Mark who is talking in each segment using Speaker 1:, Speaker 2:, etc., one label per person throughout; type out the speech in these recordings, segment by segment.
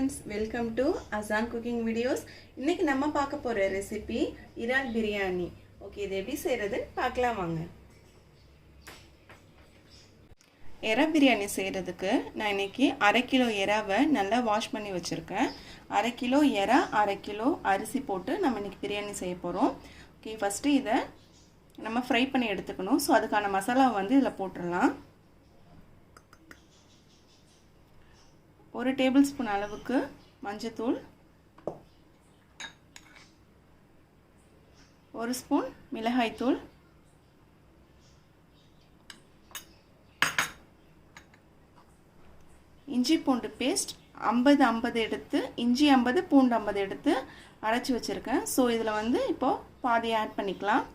Speaker 1: friends, welcome to Azan Cooking Videos. இன்னைக்கு நம்ம பார்க்க போற ரெசிபி இறால் பிரியாணி. ஓகே, இது எப்படி செய்யறதுன்னு பார்க்கலாம் வாங்க. எறா பிரியாணி செய்யறதுக்கு நான் இன்னைக்கு 1/2 கிலோ எறாவை நல்லா வாஷ் பண்ணி வச்சிருக்கேன். 1/2 கிலோ எறா, 1/2 கிலோ அரிசி போட்டு நம்ம இன்னைக்கு பிரியாணி செய்ய போறோம். ஓகே, ஃபர்ஸ்ட் இத நம்ம ஃப்ரை பண்ணி எடுத்துக்கணும். சோ அதுக்கான மசாலா வந்து இதல போட்டுறலாம். 1 டேபிள்ஸ்பூன் அளவுக்கு மஞ்சள்தூள், 1 ஸ்பூன் மிளகாய் தூள், இஞ்சி பூண்டு பேஸ்ட் 50 எடுத்து, இஞ்சி 50 பூண்டு 50 எடுத்து அரைச்சு வச்சிருக்கேன். சோ இதுல வந்து இப்போ பாதி ஆட் பண்ணிக்கலாம்.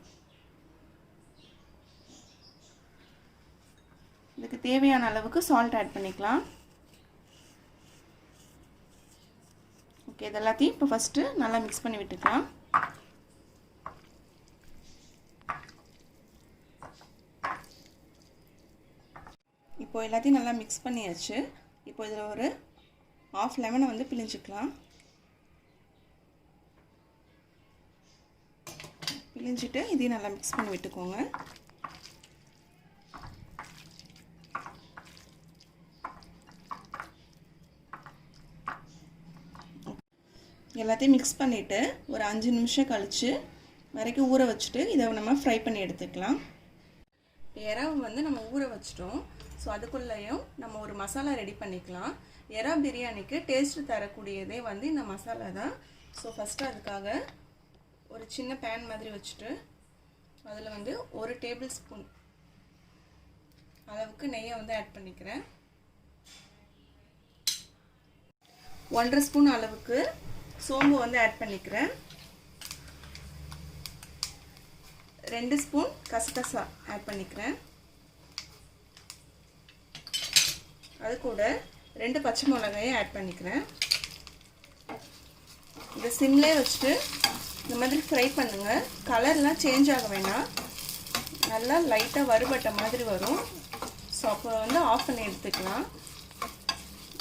Speaker 1: இதுக்கு தேவையான அளவுக்கு salt ஆட் பண்ணிக்கலாம். ஓகே, இதெல்லாத்தையும் இப்போ ஃபர்ஸ்ட் நல்லா mix பண்ணி விட்டுக்கலாம். இப்போ எல்லாத்தையும் நல்லா mix பண்ணியாச்சு. இப்போ இதல ஒரு 1/2 லெமனை வந்து பிழிஞ்சிக்கலாம். பிழிஞ்சிட்டு இதையும் நல்லா mix பண்ணி விட்டுக்கோங்க. எல்லாத்தையும் mix பண்ணிட்டு ஒரு 5 நிமிஷம் கழிச்சு வரைக்கும் ஊற வச்சிட்டு இத நம்ம ஃப்ரை பண்ணி எடுத்துக்கலாம். எறாவை வந்து நம்ம ஊற வச்சிட்டோம். சோ அதுக்குள்ளேயும் நம்ம ஒரு மசாலா ரெடி பண்ணிக்கலாம். எறா பிரியாணிக்கு டேஸ்ட் தரக்கூடியதே வந்து இந்த மசாலா தான். சோ ஃபர்ஸ்ட் அதுக்காக ஒரு சின்ன pan மாதிரி வச்சிட்டு அதுல வந்து 1 டேபிள்ஸ்பூன் அளவுக்கு நெய்யை வந்து ஆட் பண்ணிக்கிறேன். 1/2 ஸ்பூன் அளவுக்கு சோம்பு வந்து ஆட் பண்ணிக்கிறேன். 2 ஸ்பூன் கசகசா ஆட் பண்ணிக்கிறேன். அது கூட 2 பச்சை மிளகாயை ஆட் பண்ணிக்கிறேன். இத சிம்லயே வச்சிட்டு இந்த மாதிரி ஃப்ரை பண்ணுங்க. கலர்லாம் சேஞ்ச் ஆக வேண்டாம். நல்லா லைட்டா வறுபட்ட மாதிரி வரும். சோ அப்போ வந்து ஆஃப் பண்ணி எடுத்துக்கலாம்.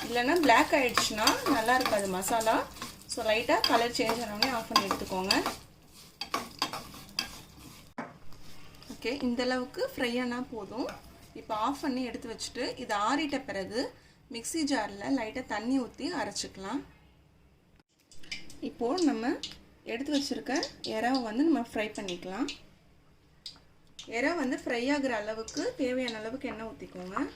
Speaker 1: இல்லனா Black ஆயிடுச்சுனா நல்லா இருக்காது மசாலா. சோ லைட்டா கலர் சேஞ்ச் ஆனோனே ஆஃப் பண்ணி எடுத்துக்கோங்க. ஓகே, இந்த அளவுக்கு ஃப்ரை ஆனா போதும். இப்போ ஆஃப் பண்ணி எடுத்து வச்சிட்டு இது ஆறிட்ட பிறகு மிக்ஸி ஜார்ல லைட்டா தண்ணி ஊத்தி அரைச்சுக்கலாம். இப்போ நம்ம எடுத்து வச்சிருக்க எறாவை வந்து நம்ம ஃப்ரை பண்ணிக்கலாம். எறா வந்து ஃப்ரை ஆகுற அளவுக்கு தேவையான அளவுக்கு எண்ணெய் ஊத்திக்கோங்க.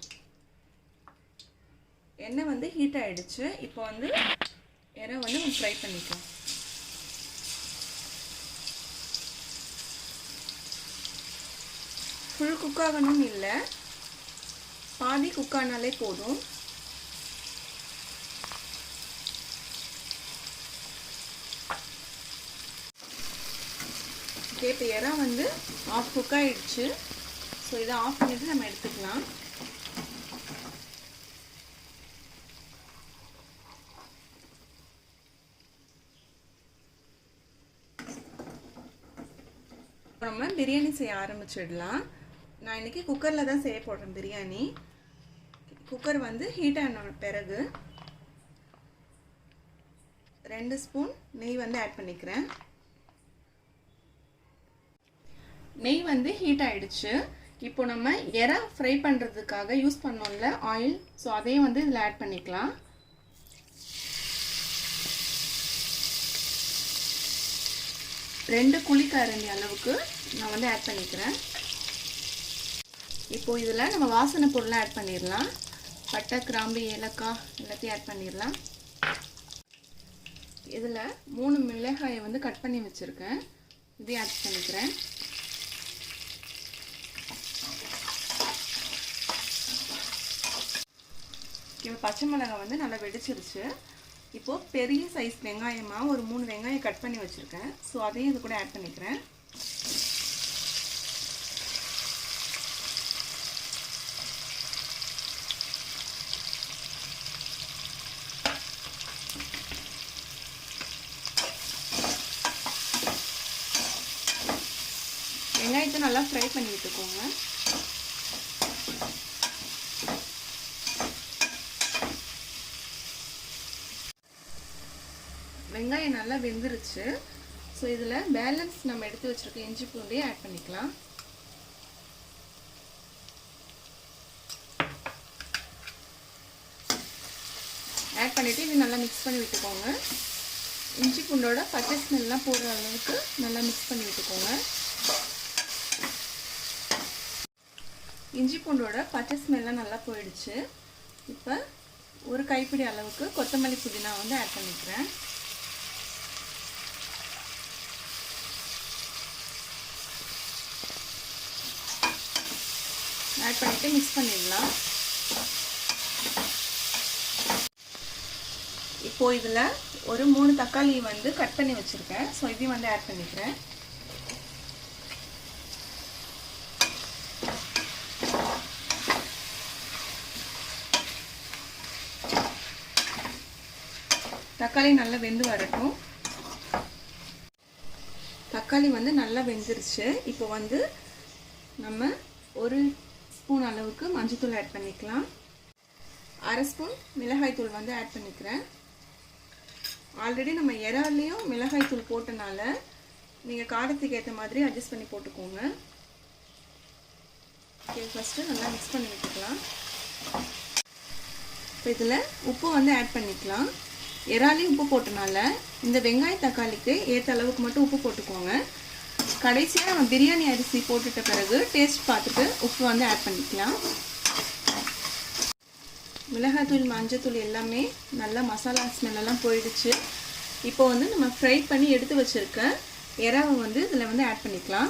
Speaker 1: எண்ணெய் வந்து ஹீட் ஆயிடுச்சு. இப்போ வந்து எறா வந்து நம்ம ஃப்ரை பண்ணிக்கலாம். ஃபுல் குக் ஆகணும்னு இல்ல, பாதி குக் ஆனாலே போதும். ஓகே, இப்போ எறா வந்து ஆஃப் குக் ஆயிடுச்சு. ஸோ இதை ஆஃப் பண்ணிட்டு நம்ம எடுத்துக்கலாம். நம்ம பிரியாணி செய்ய ஆரம்பிச்சிடலாம். நான் இன்னைக்கு குக்கர்ல தான் செய்ய போறேன் பிரியாணி. குக்கர் வந்து ஹீட் ஆன பிறகு 2 ஸ்பூன் நெய் வந்து ஆட் பண்ணிக்கிறேன். நெய் வந்து ஹீட் ஆயிடுச்சு. இப்போ நம்ம எறா ஃப்ரை பண்றதுக்காக யூஸ் பண்ணோம்ல ஆயில், சோ அதையும் வந்து இதல ஆட் பண்ணிக்கலாம். ரெண்டு குழிக்கரண்டி அளவுக்கு நான் வந்து ஆட் பண்ணிக்கிறேன். இப்போ இதல நம்ம வாசனை பொருளை ஆட் பண்ணிரலாம். பட்டை, கிராம்பு, ஏலக்காய் எல்லாத்தையும் ஆட் பண்ணிரலாம். இதல 3 மிளகாயை வந்து கட் பண்ணி வச்சிருக்கேன். இதையும் ஆட் பண்ணிக்கிறேன். இப்போ பச்சை மிளகாய் வந்து நல்லா வெடிச்சிருச்சு. இப்போ பெரிய சைஸ் வெங்காயமா ஒரு 3 வெங்காயம் கட் பண்ணி வச்சிருக்கேன். சோ அதையும் இது கூட ஆட் பண்ணிக்கிறேன். வெங்காயத்தை நல்லா ஃப்ரை பண்ணி விட்டுக்கோங்க. வெங்காயம் நல்லா வெந்துருச்சு. ஸோ இதில் பேலன்ஸ் நம்ம எடுத்து வச்சுருக்க இஞ்சி பூண்டையும் ஆட் பண்ணிக்கலாம். ஆட் பண்ணிவிட்டு இது நல்லா மிக்ஸ் பண்ணி விட்டுக்கோங்க. இஞ்சி பூண்டோட பச்சை ஸ்மெல்லாம் போடுற அளவுக்கு நல்லா மிக்ஸ் பண்ணி விட்டுக்கோங்க. இஞ்சி பூண்டோட பச்சை ஸ்மெல்லாம் நல்லா போயிடுச்சு. இப்போ ஒரு கைப்பிடி அளவுக்கு கொத்தமல்லி புதினா வந்து ஆட் பண்ணிக்கிறேன். ஆட் பண்ணிவிட்டு மிக்ஸ் பண்ணிடலாம். இப்போ இதில் ஒரு 3 தக்காளி வந்து கட் பண்ணி வச்சுருக்கேன். ஸோ இதையும் வந்து ஆட் பண்ணிக்கிறேன். தக்காளி நல்லா வெந்து வரட்டும். தக்காளி வந்து நல்லா வெந்துருச்சு. இப்போ வந்து நம்ம 1 ஸ்பூன் அளவுக்கு மஞ்சள்தூள் ஆட் பண்ணிக்கலாம். 1/2 ஸ்பூன் மிளகாய் தூள் வந்து ஆட் பண்ணிக்கிறேன். ஆல்ரெடி நம்ம இறாலையும் மிளகாய் தூள் போட்டனால நீங்கள் காரத்துக்கு ஏற்ற மாதிரி அட்ஜஸ்ட் பண்ணி போட்டுக்கோங்க. ஓகே, ஃபஸ்ட்டு நல்லா மிக்ஸ் பண்ணி விட்டுக்கலாம். இப்போ இதில் உப்பு வந்து ஆட் பண்ணிக்கலாம். இறாலையும் உப்பு போட்டனால இந்த வெங்காய தக்காளிக்கு ஏற்ற அளவுக்கு மட்டும் உப்பு போட்டுக்கோங்க. கடைசியாக நம்ம பிரியாணி அரிசி போட்டுட்ட பிறகு டேஸ்ட் பார்த்துட்டு உப்பு வந்து ஆட் பண்ணிக்கலாம். மிளகாய்த்தூள் மஞ்சத்தூள் எல்லாமே நல்லா மசாலா ஸ்மெல்லாம் போயிடுச்சு. இப்போ வந்து நம்ம ஃப்ரை பண்ணி எடுத்து வச்சுருக்க இறாவை வந்து இதில் வந்து ஆட் பண்ணிக்கலாம்.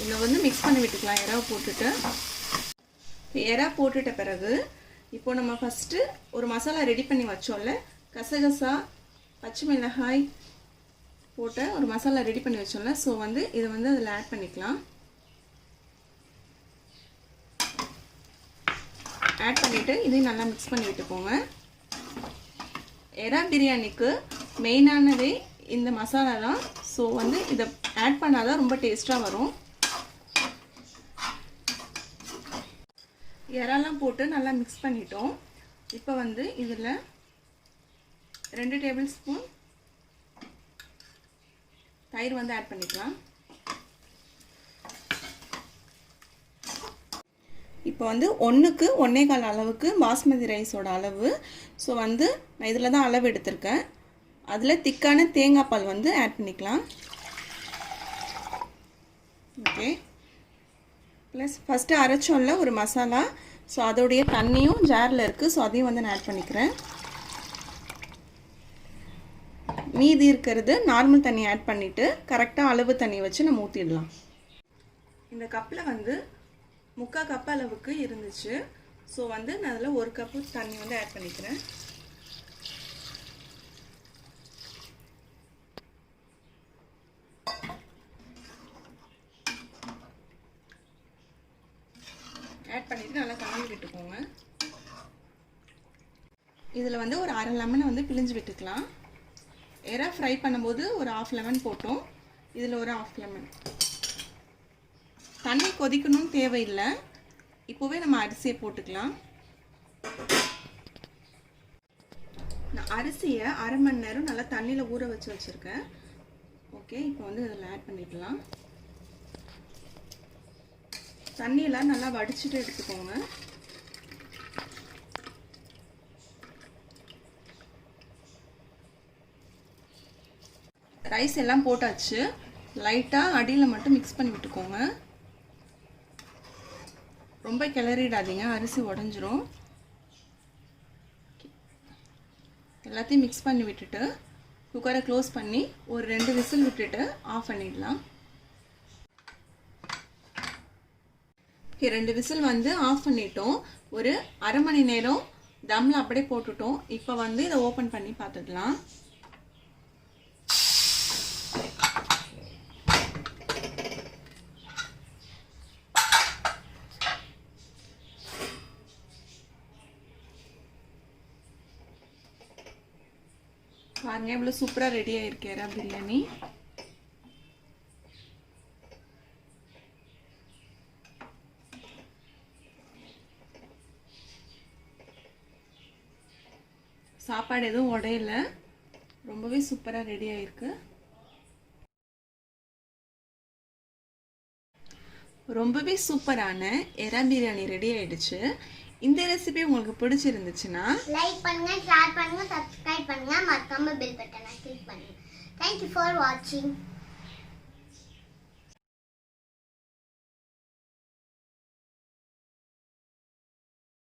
Speaker 1: இதில் வந்து மிக்ஸ் பண்ணி விட்டுக்கலாம். இறாவை போட்டுட்டு இறா போட்டுட்ட பிறகு இப்போ நம்ம ஃபஸ்ட்டு ஒரு மசாலா ரெடி பண்ணி வச்சோம்ல, கசகசா பச்சை மிளகாய் போட்டு ஒரு மசாலா ரெடி பண்ணி வச்சோம்ல. ஸோ வந்து இதை வந்து அதில் ஆட் பண்ணிக்கலாம். ஆட் பண்ணிவிட்டு இதையும் நல்லா மிக்ஸ் பண்ணி விட்டுக்கோங்க. எறா பிரியாணிக்கு மெயினானதே இந்த மசாலா தான். ஸோ வந்து இதை ஆட் பண்ணாதான் ரொம்ப டேஸ்ட்டாக வரும். இறாலாம் போட்டு நல்லா மிக்ஸ் பண்ணிட்டோம். இப்போ வந்து இதில் 2 டேபிள் ஸ்பூன் தயிர் வந்து ஆட் பண்ணிக்கலாம். இப்போ வந்து 1க்கு 1.25 அளவுக்கு பாஸ்மதி ரைஸோட அளவு. ஸோ வந்து நான் இதில் தான் அளவு எடுத்திருக்கேன். அதில் திக்கான தேங்காய் பால் வந்து ஆட் பண்ணிக்கலாம். ஓகே, ப்ளஸ் ஃபஸ்ட்டு அரைச்சோம்ல ஒரு மசாலா, ஸோ அதோடைய தண்ணியும் ஜாரில் இருக்குது. ஸோ அதையும் வந்து நான் ஆட் பண்ணிக்கிறேன். மீதி இருக்கிறது நார்மல் தண்ணி ஆட் பண்ணிவிட்டு கரெக்டாக அளவு தண்ணி வச்சு நம்ம ஊற்றிடலாம். இந்த கப்பில் வந்து 3/4 கப் அளவுக்கு இருந்துச்சு. ஸோ வந்து நான் அதில் 1 கப்பு தண்ணி வந்து ஆட் பண்ணிக்கிறேன். ஆட் பண்ணிவிட்டு நல்லா கலந்து விட்டுக்கோங்க. இதில் வந்து ஒரு 1/2 லெமனை வந்து பிழிஞ்சு விட்டுக்கலாம். எறா ஃப்ரை பண்ணும்போது ஒரு 1/2 லெமன் போட்டோம். இதில் ஒரு 1/2 லெமன். தண்ணி கொதிக்கணும்னு தேவையில்லை. இப்போவே நம்ம அரிசியை போட்டுக்கலாம். நான் அரிசியை 1/2 மணி நேரம் நல்லா தண்ணியில் ஊற வச்சுருக்கேன். ஓகே, இப்போ வந்து இதில் ஆட் பண்ணிக்கலாம். தண்ணியெல்லாம் நல்லா வடிச்சிட்டு எடுத்துக்கோங்க. ரைஸ் எல்லாம் போட்டாச்சு. லைட்டாக அடியில் மட்டும் மிக்ஸ் பண்ணி விட்டுக்கோங்க. ரொம்ப கிளறிடாதீங்க, அரிசி உடஞ்சிரும். எல்லாத்தையும் மிக்ஸ் பண்ணி விட்டுட்டு குக்கரை க்ளோஸ் பண்ணி ஒரு 2 விசில் விட்டுட்டு ஆஃப் பண்ணிடலாம். 2 விசில் வந்து ஆஃப் பண்ணிட்டோம். ஒரு 1/2 மணி நேரம் தம்மில் அப்படியே போட்டுட்டோம். இப்போ வந்து இதை ஓப்பன் பண்ணி பார்த்துக்கலாம். பாருங்க இவ்வளோ சூப்பராக ரெடியாக இருக்கு எறா பிரியாணி. சாப்பாடு எதுவும் உடையல, ரொம்பவே சூப்பராக ரெடி ஆயிருக்கு. ரொம்பவே சூப்பரான எறா பிரியாணி ரெடி ஆயிடுச்சு. இந்த ரெசிபி உங்களுக்கு பிடிச்சிருந்துச்சுன்னா
Speaker 2: லைக் பண்ணுங்க, ஷேர் பண்ணுங்க, சப்ஸ்கிரைப் பண்ணுங்க, மறக்காம பெல் பட்டனை கிளிக் பண்ணுங்க. Thank you for watching.